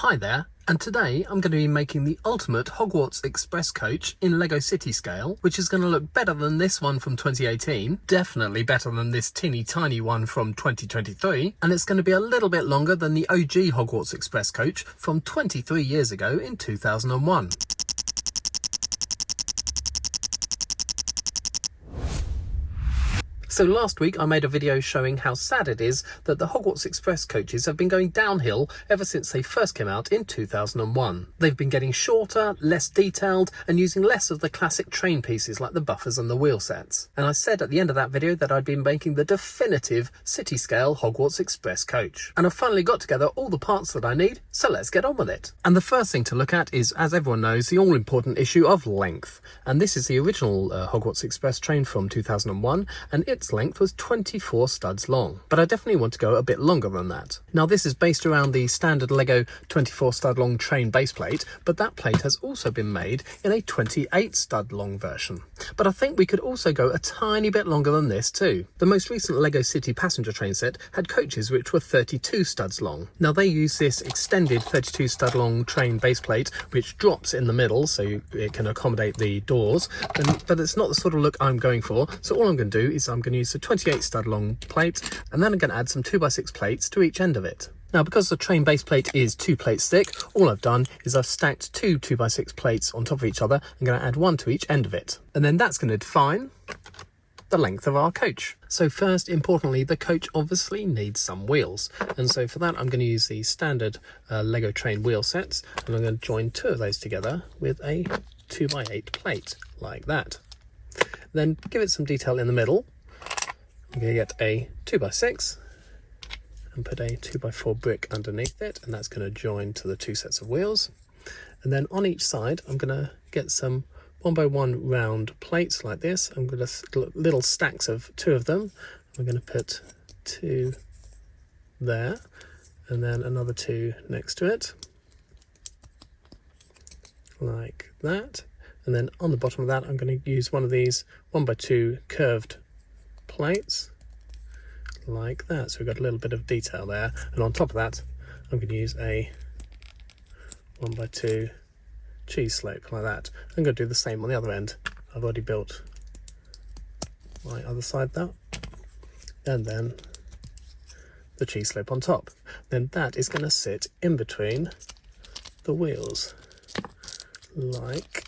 Hi there, and today I'm going to be making the ultimate Hogwarts Express coach in Lego City scale, which is going to look better than this one from 2018, definitely better than this teeny tiny one from 2023, and it's going to be a little bit longer than the OG Hogwarts Express coach from 23 years ago in 2001. So last week I made a video showing how sad it is that the Hogwarts Express coaches have been going downhill ever since they first came out in 2001. They've been getting shorter, less detailed, and using less of the classic train pieces like the buffers and the wheel sets. And I said at the end of that video that I'd been making the definitive city-scale Hogwarts Express coach. And I've finally got together all the parts that I need, so let's get on with it. And the first thing to look at is, as everyone knows, the all-important issue of length. And this is the original Hogwarts Express train from 2001, and its length was 24 studs long, but I definitely want to go a bit longer than that. Now this is based around the standard Lego 24 stud long train base plate, but that plate has also been made in a 28 stud long version. But I think we could also go a tiny bit longer than this too. The most recent Lego City passenger train set had coaches which were 32 studs long. Now they use this extended 32 stud long train base plate which drops in the middle so it can accommodate the doors, but it's not the sort of look I'm going for, so all I'm going to do is I'm going to use a 28 stud long plate, and then I'm going to add some 2x6 plates to each end of it. Now because the train base plate is 2 plates thick, all I've done is I've stacked two 2x6 plates on top of each other. I'm going to add one to each end of it, and then that's going to define the length of our coach. So first, importantly, the coach obviously needs some wheels, and so for that I'm going to use the standard Lego train wheel sets, and I'm going to join two of those together with a 2x8 plate like that. Then give it some detail in the middle. I'm going to get a 2x6 and put a 2x4 brick underneath it, and that's going to join to the two sets of wheels. And then on each side I'm going to get some 1x1 round plates like this. I'm going to little stacks of two of them. I'm going to put two there and then another two next to it like that. And then on the bottom of that I'm going to use one of these 1x2 curved plates like that, so we've got a little bit of detail there. And on top of that I'm going to use a 1x2 cheese slope like that. I'm going to do the same on the other end. I've already built my other side there, and then the cheese slope on top. Then that is going to sit in between the wheels like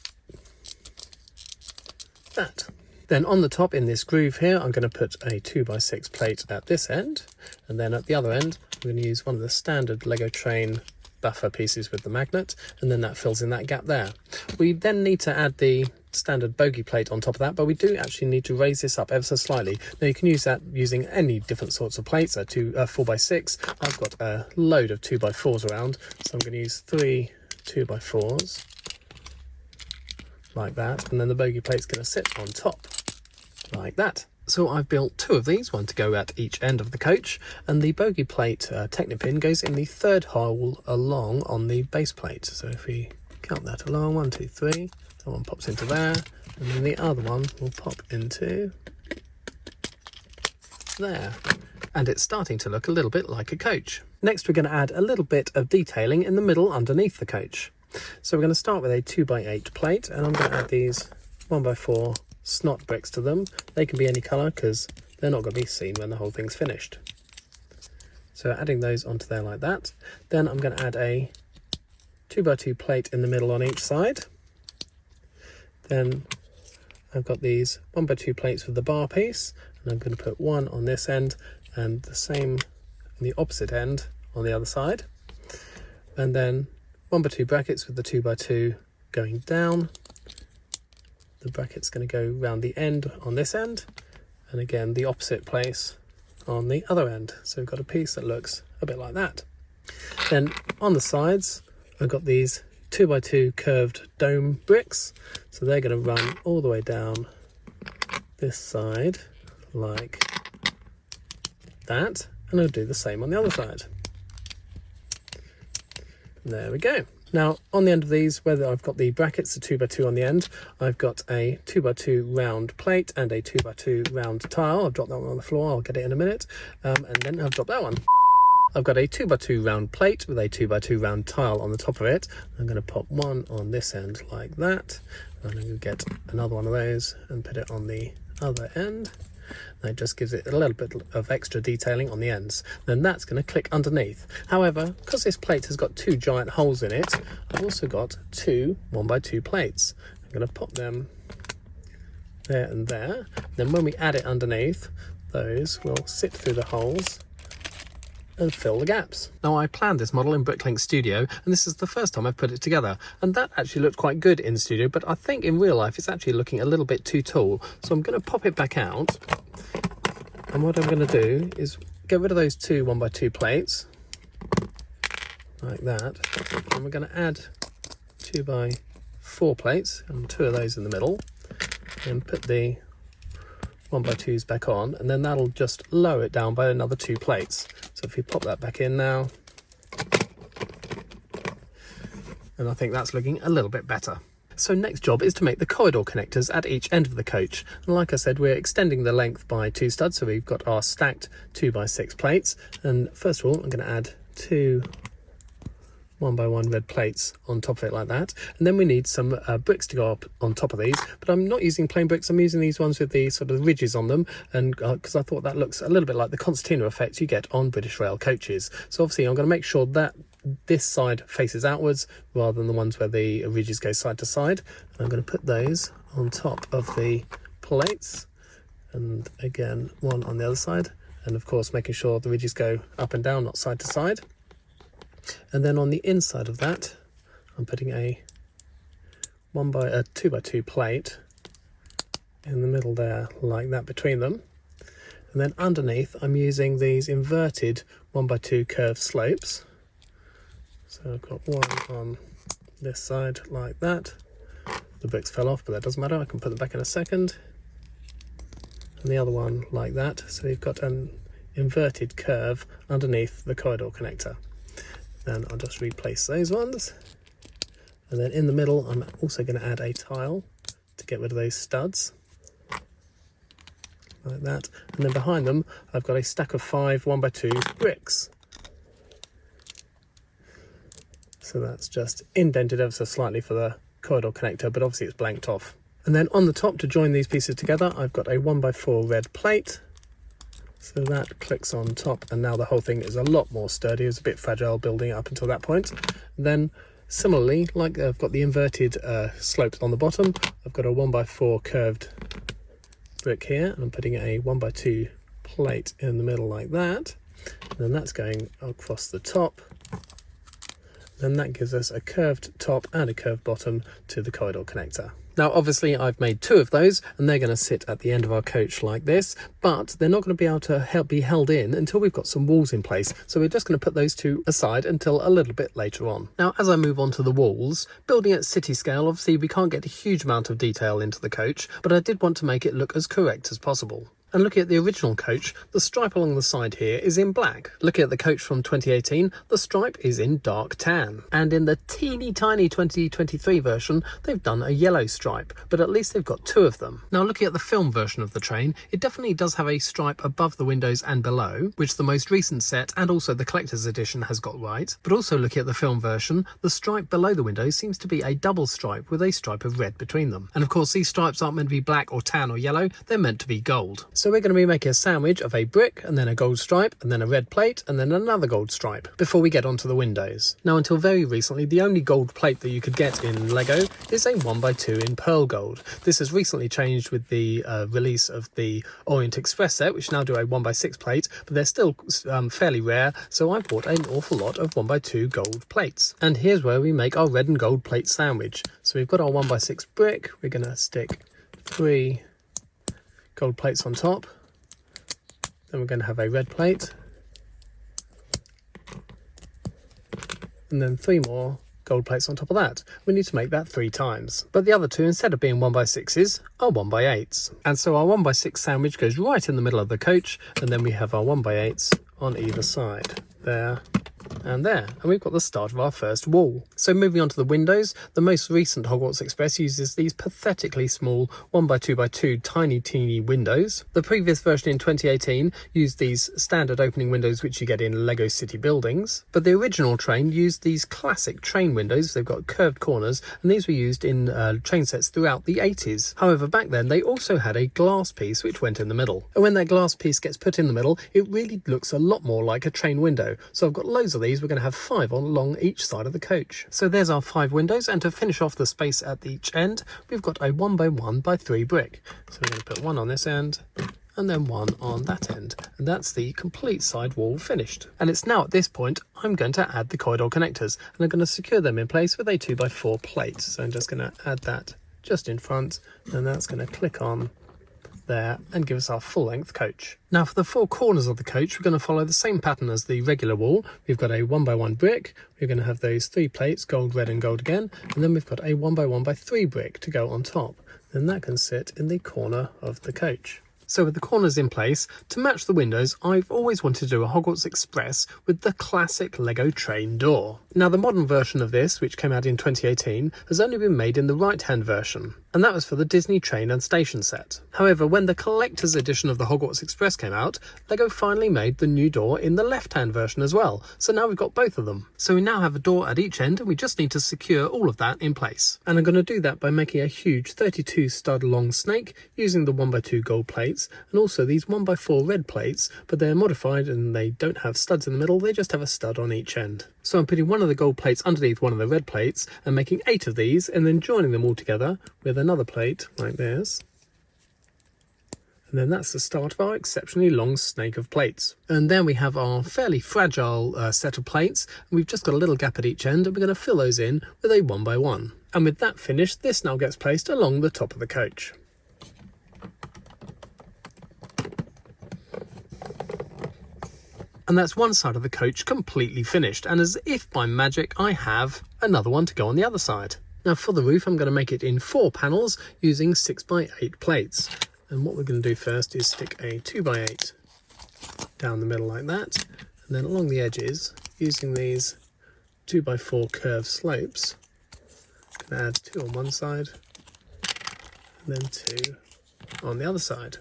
that. Then on the top in this groove here I'm going to put a 2x6 plate at this end, and then at the other end I'm going to use one of the standard Lego train buffer pieces with the magnet, and then that fills in that gap there. We then need to add the standard bogey plate on top of that, but we do actually need to raise this up ever so slightly. Now you can use that using any different sorts of plates, 4x6. I've got a load of 2x4s around, so I'm going to use 3 2x4s like that, and then the bogey plate's going to sit on top like that. So I've built two of these, one to go at each end of the coach, and the bogey plate technopin goes in the third hole along on the base plate. So if we count that along, 1 2 3, that one pops into there, and then the other one will pop into there, and it's starting to look a little bit like a coach. Next we're going to add a little bit of detailing in the middle underneath the coach. So we're going to start with a 2x8 plate, and I'm going to add these 1x4 snot bricks to them. They can be any colour because they're not going to be seen when the whole thing's finished. So adding those onto there like that. Then I'm going to add a 2x2 plate in the middle on each side. Then I've got these 1x2 plates with the bar piece, and I'm going to put one on this end and the same on the opposite end on the other side. And then 1x2 brackets with the 2x2 going down. The bracket's going to go round the end on this end, and again the opposite place on the other end. So we've got a piece that looks a bit like that. Then on the sides I've got these 2x2 curved dome bricks, so they're going to run all the way down this side like that, and I'll do the same on the other side. There we go. Now on the end of these, where I've got the brackets, the 2x2 on the end, I've got a 2x2 round plate and a 2x2 round tile. I've dropped that one on the floor, I'll get it in a minute, and then I've dropped that one. I've got a 2x2 round plate with a 2x2 round tile on the top of it. I'm going to pop one on this end like that. And I'm going to get another one of those and put it on the other end. That just gives it a little bit of extra detailing on the ends. Then that's going to click underneath. However, because this plate has got two giant holes in it, I've also got two 1x2 plates. I'm going to pop them there and there. Then when we add it underneath, those will sit through the holes and fill the gaps. Now, I planned this model in Bricklink Studio, and this is the first time I've put it together, and that actually looked quite good in Studio, but I think in real life it's actually looking a little bit too tall. So I'm going to pop it back out, and what I'm going to do is get rid of those two 1x2 plates like that, and we're going to add 2x4 plates and two of those in the middle, and put the 1x2s back on, and then that'll just lower it down by another two plates. So if we pop that back in now, and I think that's looking a little bit better. So next job is to make the corridor connectors at each end of the coach. And like I said, we're extending the length by 2 studs, so we've got our stacked 2x6 plates. And first of all, I'm going to add two 1x1 red plates on top of it like that, and then we need some bricks to go up on top of these, but I'm not using plain bricks. I'm using these ones with the sort of ridges on them, and because I thought that looks a little bit like the concertina effect you get on British Rail coaches. So obviously I'm going to make sure that this side faces outwards rather than the ones where the ridges go side to side, and I'm going to put those on top of the plates, and again one on the other side, and of course making sure the ridges go up and down, not side to side. And then on the inside of that, I'm putting a 2x2 plate in the middle there, like that, between them. And then underneath, I'm using these inverted 1x2 curved slopes. So I've got one on this side, like that. The bricks fell off, but that doesn't matter. I can put them back in a second. And the other one like that. So you've got an inverted curve underneath the corridor connector. Then I'll just replace those ones, and then in the middle I'm also going to add a tile to get rid of those studs like that, and then behind them I've got a stack of 5 1x2 bricks, so that's just indented ever so slightly for the corridor connector, but obviously it's blanked off. And then on the top, to join these pieces together, I've got a 1x4 red plate. So that clicks on top, and now the whole thing is a lot more sturdy. It was a bit fragile building up until that point. Then similarly, like I've got the inverted slopes on the bottom, I've got a 1x4 curved brick here, and I'm putting a 1x2 plate in the middle like that. And then that's going across the top. Then that gives us a curved top and a curved bottom to the corridor connector. Now obviously I've made 2 of those, and they're going to sit at the end of our coach like this, but they're not going to be able to be held in until we've got some walls in place. So we're just going to put those 2 aside until a little bit later on. Now as I move on to the walls, building at city scale, obviously we can't get a huge amount of detail into the coach, but I did want to make it look as correct as possible. And looking at the original coach, the stripe along the side here is in black. Looking at the coach from 2018, the stripe is in dark tan. And in the teeny tiny 2023 version, they've done a yellow stripe, but at least they've got 2 of them. Now looking at the film version of the train, it definitely does have a stripe above the windows and below, which the most recent set and also the collector's edition has got right. But also looking at the film version, the stripe below the windows seems to be a double stripe with a stripe of red between them. And of course these stripes aren't meant to be black or tan or yellow, they're meant to be gold. So we're going to be making a sandwich of a brick and then a gold stripe and then a red plate and then another gold stripe before we get onto the windows. Now until very recently, the only gold plate that you could get in Lego is a 1x2 in pearl gold. This has recently changed with the release of the Hogwarts Express set, which now do a 1x6 plate, but they're still fairly rare, so I bought an awful lot of 1x2 gold plates. And here's where we make our red and gold plate sandwich. So we've got our 1x6 brick, we're going to stick 3 gold plates on top. Then we're going to have a red plate, and then 3 more gold plates on top of that. We need to make that 3 times. But the other 2, instead of being 1x6s, are 1x8s. And so our 1x6 sandwich goes right in the middle of the coach, and then we have our 1x8s on either side. There And there, and we've got the start of our first wall. So moving on to the windows, the most recent Hogwarts Express uses these pathetically small 1x2x2 tiny teeny windows. The previous version in 2018 used these standard opening windows which you get in Lego City buildings, but the original train used these classic train windows. They've got curved corners, and these were used in train sets throughout the 80s. However, back then they also had a glass piece which went in the middle, and when that glass piece gets put in the middle, it really looks a lot more like a train window. So I've got loads of these. We're going to have 5 along each side of the coach. So there's our 5 windows, and to finish off the space at each end, we've got a 1x1x3 brick. So we're going to put 1 on this end, and then 1 on that end, and that's the complete side wall finished. And it's now at this point I'm going to add the corridor connectors, and I'm going to secure them in place with a 2x4 plate. So I'm just going to add that just in front, and that's going to click on there and give us our full-length coach. Now for the 4 corners of the coach, we're going to follow the same pattern as the regular wall. We've got a 1x1 brick, we're going to have those 3 plates, gold, red and gold again, and then we've got a 1x1x3 brick to go on top. Then that can sit in the corner of the coach. So with the corners in place, to match the windows, I've always wanted to do a Hogwarts Express with the classic Lego train door. Now the modern version of this, which came out in 2018, has only been made in the right-hand version, and that was for the Disney train and station set. However, when the collector's edition of the Hogwarts Express came out, Lego finally made the new door in the left-hand version as well, so now we've got both of them. So we now have a door at each end, and we just need to secure all of that in place. And I'm going to do that by making a huge 32 stud long snake using the 1x2 gold plates, and also these 1x4 red plates, but they're modified and they don't have studs in the middle, they just have a stud on each end. So I'm putting one of the gold plates underneath one of the red plates and making 8 of these, and then joining them all together with another plate like this. And then that's the start of our exceptionally long snake of plates. And then we have our fairly fragile set of plates, and we've just got a little gap at each end, and we're going to fill those in with a 1x1. And with that finished, this now gets placed along the top of the coach. And that's one side of the coach completely finished, and as if by magic I have another one to go on the other side. Now for the roof I'm going to make it in 4 panels using 6x8 plates, and what we're going to do first is stick a 2x8 down the middle like that, and then along the edges using these 2x4 curved slopes, I'm going to add 2 on one side and then 2 on the other side,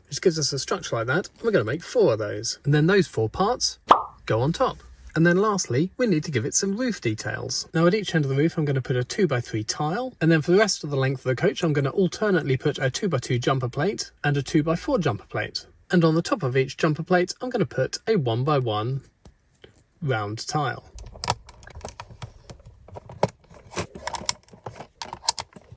which gives us a structure like that. We're going to make 4 of those, and then those 4 parts go on top. And then lastly, we need to give it some roof details. Now at each end of the roof I'm going to put a 2x3 tile, and then for the rest of the length of the coach I'm going to alternately put a 2x2 jumper plate and a 2x4 jumper plate. And on the top of each jumper plate I'm going to put a 1x1 round tile.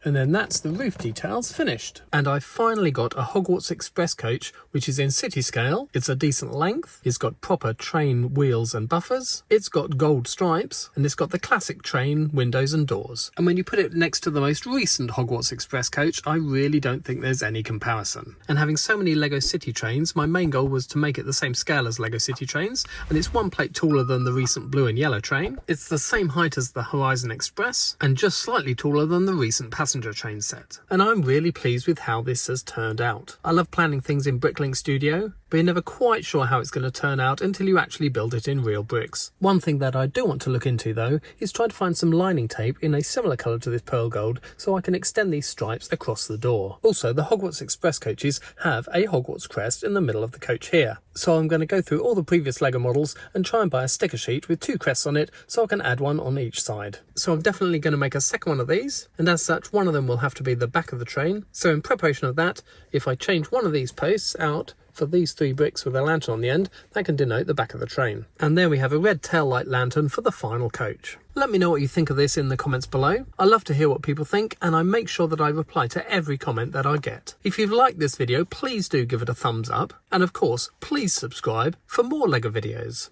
And then that's the roof details finished. And I've finally got a Hogwarts Express coach, which is in city scale. It's a decent length. It's got proper train wheels and buffers. It's got gold stripes, and it's got the classic train windows and doors. And when you put it next to the most recent Hogwarts Express coach, I really don't think there's any comparison. And having so many Lego City trains, my main goal was to make it the same scale as Lego City trains, and it's 1 plate taller than the recent blue and yellow train. It's the same height as the Horizon Express, and just slightly taller than the recent passenger train set. And I'm really pleased with how this has turned out. I love planning things in Bricklink Studio, but you're never quite sure how it's going to turn out until you actually build it in real bricks. One thing that I do want to look into though is try to find some lining tape in a similar colour to this pearl gold so I can extend these stripes across the door. Also, the Hogwarts Express coaches have a Hogwarts crest in the middle of the coach here, so I'm going to go through all the previous Lego models and try and buy a sticker sheet with 2 crests on it so I can add one on each side. So I'm definitely going to make a second one of these, and as such one of them will have to be the back of the train. So in preparation of that, if I change one of these posts out for these 3 bricks with a lantern on the end, that can denote the back of the train. And there we have a red tail light lantern for the final coach. Let me know what you think of this in the comments below. I love to hear what people think, and I make sure that I reply to every comment that I get. If you've liked this video, please do give it a thumbs up, and of course, please subscribe for more Lego videos.